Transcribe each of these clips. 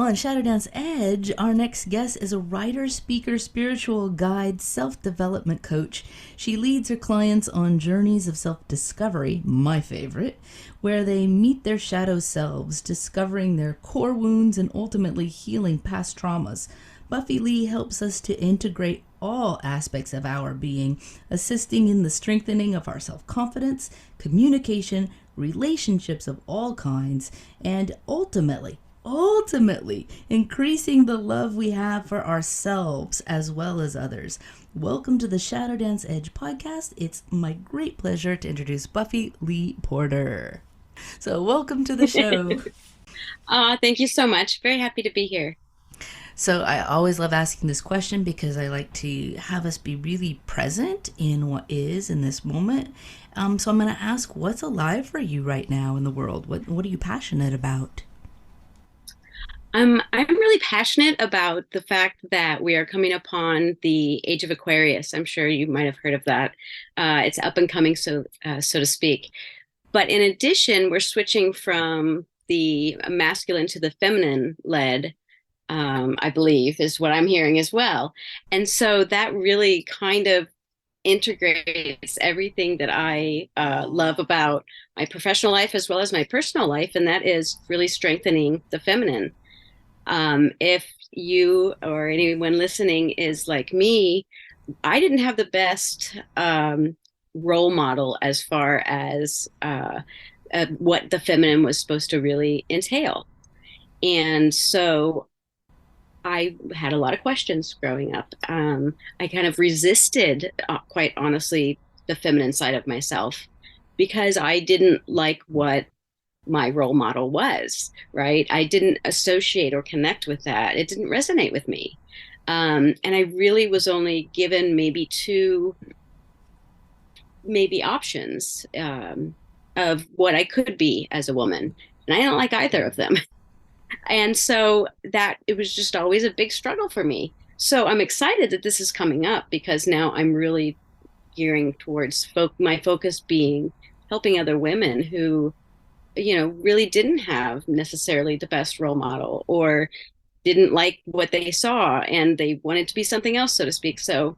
On Shadow Dance Edge, our next guest is a writer, speaker, spiritual guide, self development coach. She leads her clients on journeys of self discovery, my favorite, where they meet their shadow selves, discovering their core wounds and ultimately healing past traumas. Buffy Lee helps us to integrate all aspects of our being, assisting in the strengthening of our self confidence, communication, relationships of all kinds, and ultimately increasing the love we have for ourselves as well as others. Welcome to the Shadow Dance Edge podcast. It's my great pleasure to introduce Buffy Lee Porter. So welcome to the show. Thank you so much. Very happy to be here. So I always love asking this question because I like to have us be really present in what is in this moment. So I'm going to ask, what's alive for you right now in the world? What are you passionate about? I'm really passionate about the fact that we are coming upon the age of Aquarius. I'm sure you might have heard of that. It's up and coming, so to speak. But in addition, we're switching from the masculine to the feminine led, I believe, is what I'm hearing as well. And so that really kind of integrates everything that I love about my professional life as well as my personal life, and that is really strengthening the feminine. If you or anyone listening is like me, I didn't have the best role model as far as what the feminine was supposed to really entail. And so I had a lot of questions growing up. I kind of resisted, quite honestly, the feminine side of myself because I didn't like what my role model was, right? I didn't associate or connect with that. It didn't resonate with me. And I really was only given maybe two, maybe options of what I could be as a woman. And I don't like either of them. And so that it was just always a big struggle for me. So I'm excited that this is coming up because now I'm really gearing towards my focus being helping other women who really didn't have necessarily the best role model or didn't like what they saw and they wanted to be something else, so to speak. So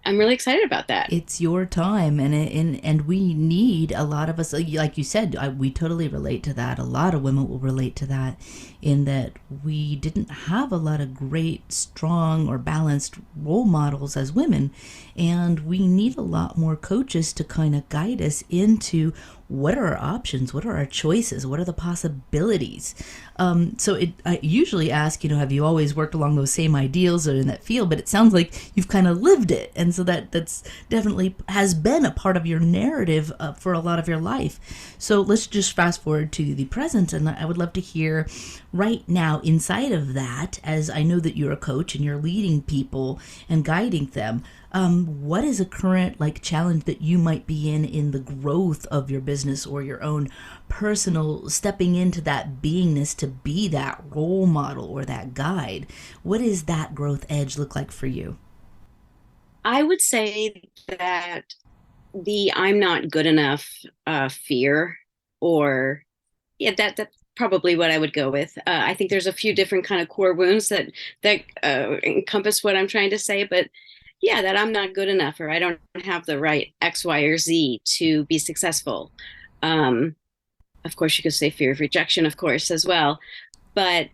I'm really excited about that. It's your time, and we need a lot of us, like you said, we totally relate to that. A lot of women will relate to that, in that we didn't have a lot of great, strong, or balanced role models as women, and we need a lot more coaches to kind of guide us into what are our options, what are our choices, what are the possibilities. I usually ask, have you always worked along those same ideals or in that field? But it sounds like you've kind of lived it, and so that's definitely has been a part of your narrative for a lot of your life. So let's just fast forward to the present, and I would love to hear right now inside of that, as I know that you're a coach and you're leading people and guiding them. What is a current challenge that you might be in the growth of your business or your own personal stepping into that beingness to be that role model or that guide? What does that growth edge look like for you? I would say that the I'm not good enough fear, or yeah, that's probably what I would go with. I think there's a few different kind of core wounds that encompass what I'm trying to say, but yeah, that I'm not good enough or I don't have the right X, Y, or Z to be successful. Um, of course, you could say fear of rejection, of course, as well. But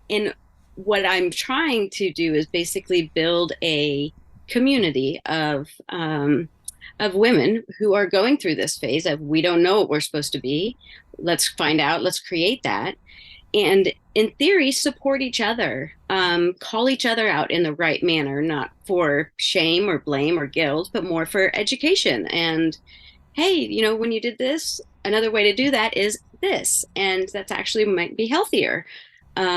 in what I'm trying to do is basically build a community of women who are going through this phase of we don't know what we're supposed to be. Let's find out. Let's create that. And in theory, support each other, call each other out in the right manner, not for shame or blame or guilt, but more for education. And hey, when you did this, another way to do that is this, and that's actually might be healthier. Could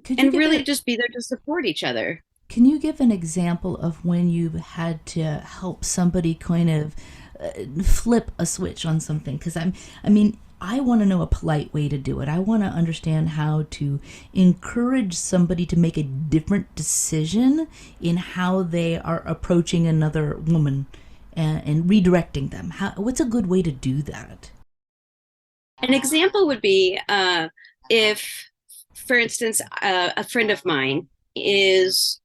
you And give really it? just be there to support each other. Can you give an example of when you've had to help somebody kind of flip a switch on something? Because I mean, I want to know a polite way to do it. I want to understand how to encourage somebody to make a different decision in how they are approaching another woman, and redirecting them. What's a good way to do that? An example would be if for instance, a friend of mine is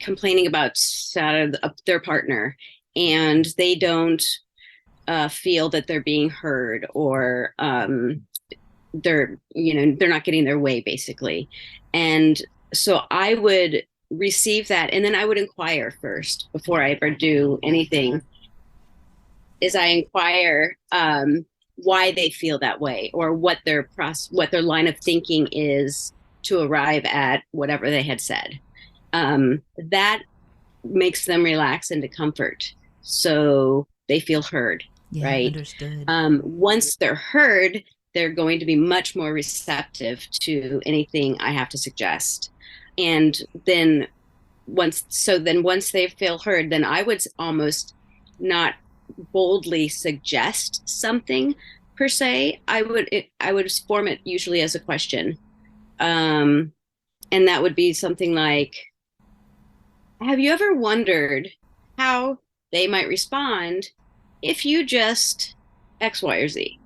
complaining about their partner, and they don't feel that they're being heard, or they're not getting their way, basically. And so I would receive that, and then I would inquire first before I ever do anything. Is I inquire why they feel that way, or what their line of thinking is to arrive at whatever they had said. That makes them relax into comfort, so they feel heard, Yeah, right? understood. Once they're heard, they're going to be much more receptive to anything I have to suggest. And then once they feel heard, then I would almost not boldly suggest something per se. I would form it usually as a question. Um, and that would be something like, have you ever wondered how they might respond if you just X, Y, or Z?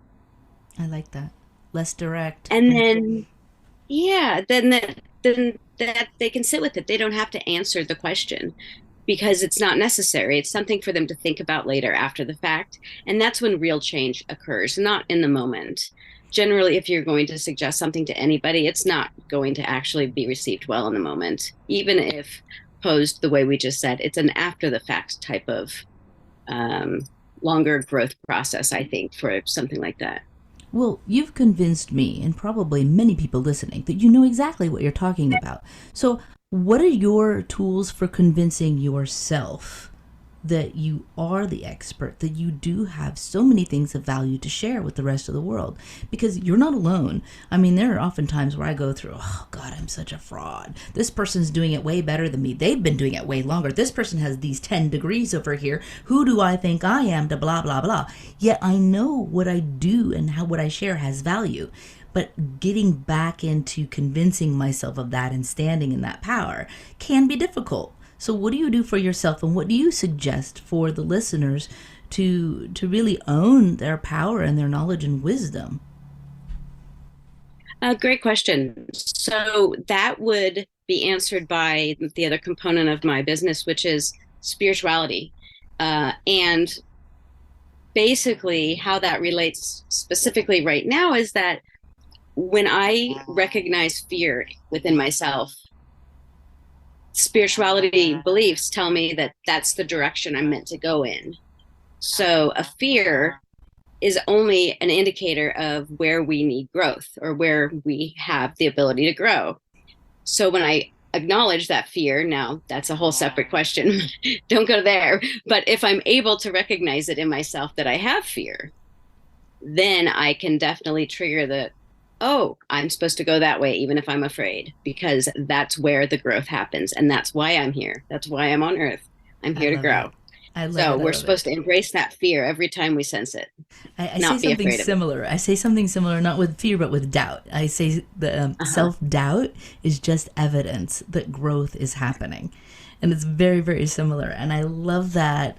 I like that. Less direct. And then, yeah, then that they can sit with it. They don't have to answer the question because it's not necessary. It's something for them to think about later after the fact. And that's when real change occurs, not in the moment. Generally, if you're going to suggest something to anybody, it's not going to actually be received well in the moment, even if posed the way we just said. It's an after the fact type of um, longer growth process, I think, for something like that. Well, you've convinced me, and probably many people listening, that you know exactly what you're talking about. So, what are your tools for convincing yourself that you are the expert, that you do have so many things of value to share with the rest of the world? Because you're not alone. I mean, there are often times where I go through, oh God, I'm such a fraud. This person's doing it way better than me. They've been doing it way longer. This person has these 10 degrees over here. Who do I think I am to blah, blah, blah? Yet I know what I do and how what I share has value. But getting back into convincing myself of that and standing in that power can be difficult. So what do you do for yourself, and what do you suggest for the listeners to really own their power and their knowledge and wisdom? Great question. So that would be answered by the other component of my business, which is spirituality. And basically, how that relates specifically right now is that when I recognize fear within myself, spirituality beliefs tell me that that's the direction I'm meant to go in. So a fear is only an indicator of where we need growth or where we have the ability to grow. So when I acknowledge that fear, now that's a whole separate question. Don't go there. But if I'm able to recognize it in myself that I have fear, then I can definitely trigger the, oh, I'm supposed to go that way, even if I'm afraid, because that's where the growth happens. And that's why I'm here. That's why I'm on earth. I'm I here to love it. grow. I love So it. I we're love it. supposed to embrace that fear every time we sense it, I say not be something afraid of it. similar. I say something similar, not with fear, but with doubt. I say the Uh-huh. self doubt is just evidence that growth is happening, and it's very, very similar. And I love that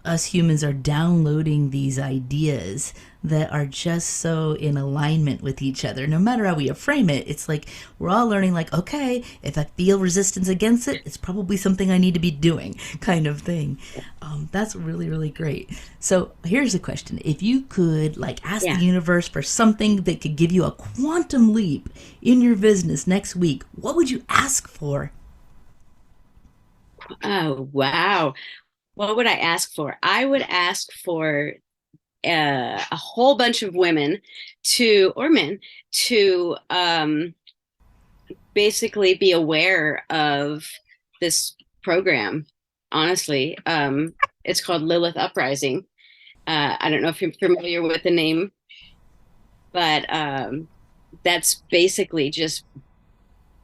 us humans are downloading these ideas that are just so in alignment with each other. No matter how we frame it, it's like we're all learning, like, okay, if I feel resistance against it, it's probably something I need to be doing, kind of thing. That's really, really great. So here's a question. If you could, like, ask the Yeah. universe for something that could give you a quantum leap in your business next week, what would you ask for? Oh, wow. What would I ask for? I would ask for a whole bunch of women or men to basically be aware of this program. Honestly, it's called Lilith Uprising. I don't know if you're familiar with the name, but that's basically just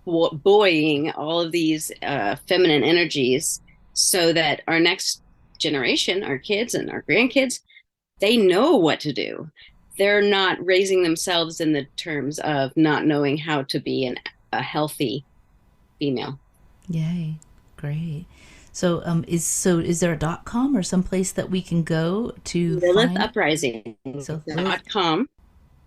buoying all of these feminine energies so that our next generation, our kids and our grandkids, they know what to do. They're not raising themselves in the terms of not knowing how to be a healthy female. Yay. Great. So is there a .com or some place that we can go to find? So Lilith. LilithUprising.com.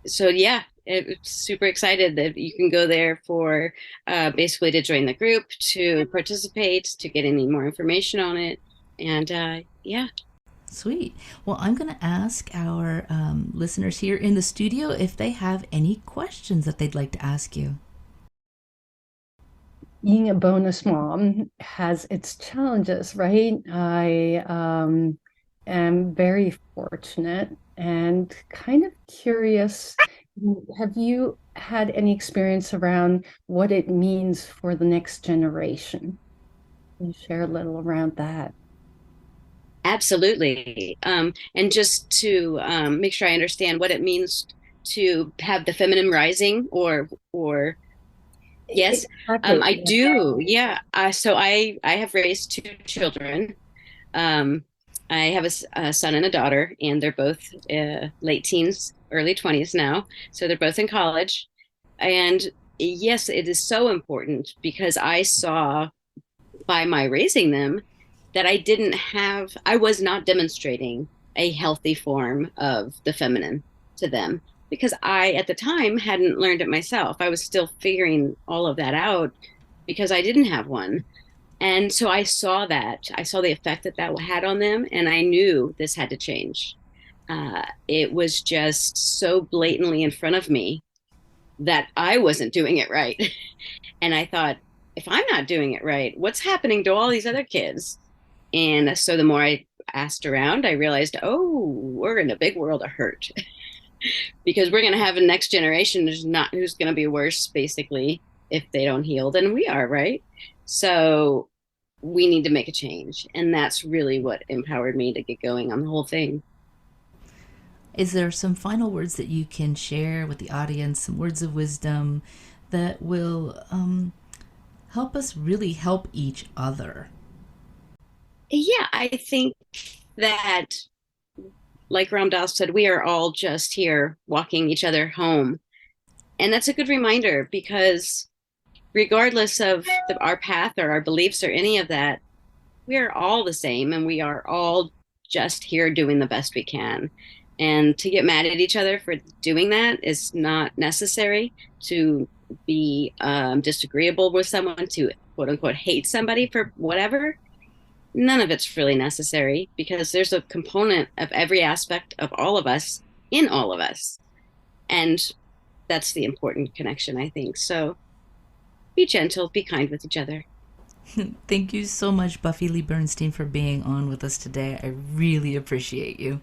So yeah, It's super excited that you can go there for basically to join the group, to participate, to get any more information on it. And yeah, Sweet. Well, I'm going to ask our listeners here in the studio if they have any questions that they'd like to ask you. Being a bonus mom has its challenges, right? I am very fortunate and kind of curious. Have you had any experience around what it means for the next generation? Can you share a little around that? absolutely. And just to make sure I understand what it means to have the feminine rising, or yes, Exactly. I do. Yeah. So I have raised two children. Um, I have a son and a daughter, and they're both late teens, early 20s now. So they're both in college. And yes, it is so important because I saw by my raising them that I was not demonstrating a healthy form of the feminine to them because I, at the time, hadn't learned it myself. I was still figuring all of that out because I didn't have one. And so I saw that. I saw the effect that that had on them, and I knew this had to change. It was just so blatantly in front of me that I wasn't doing it right. And I thought, if I'm not doing it right, what's happening to all these other kids? And so the more I asked around, I realized, oh, we're in a big world of hurt because we're going to have a next generation who's going to be worse, basically, if they don't heal than we are, right? So we need to make a change. And that's really what empowered me to get going on the whole thing. Is there some final words that you can share with the audience, some words of wisdom that will help us really help each other? Yeah, I think that, like Ram Dass said, we are all just here walking each other home. And that's a good reminder because regardless of our path or our beliefs or any of that, we are all the same and we are all just here doing the best we can. And to get mad at each other for doing that is not necessary. To be disagreeable with someone, to quote unquote hate somebody for whatever, none of it's really necessary because there's a component of every aspect of all of us in all of us. And that's the important connection, I think. So be gentle, be kind with each other. Thank you so much, Buffy Lee Bernstein, for being on with us today. I really appreciate you.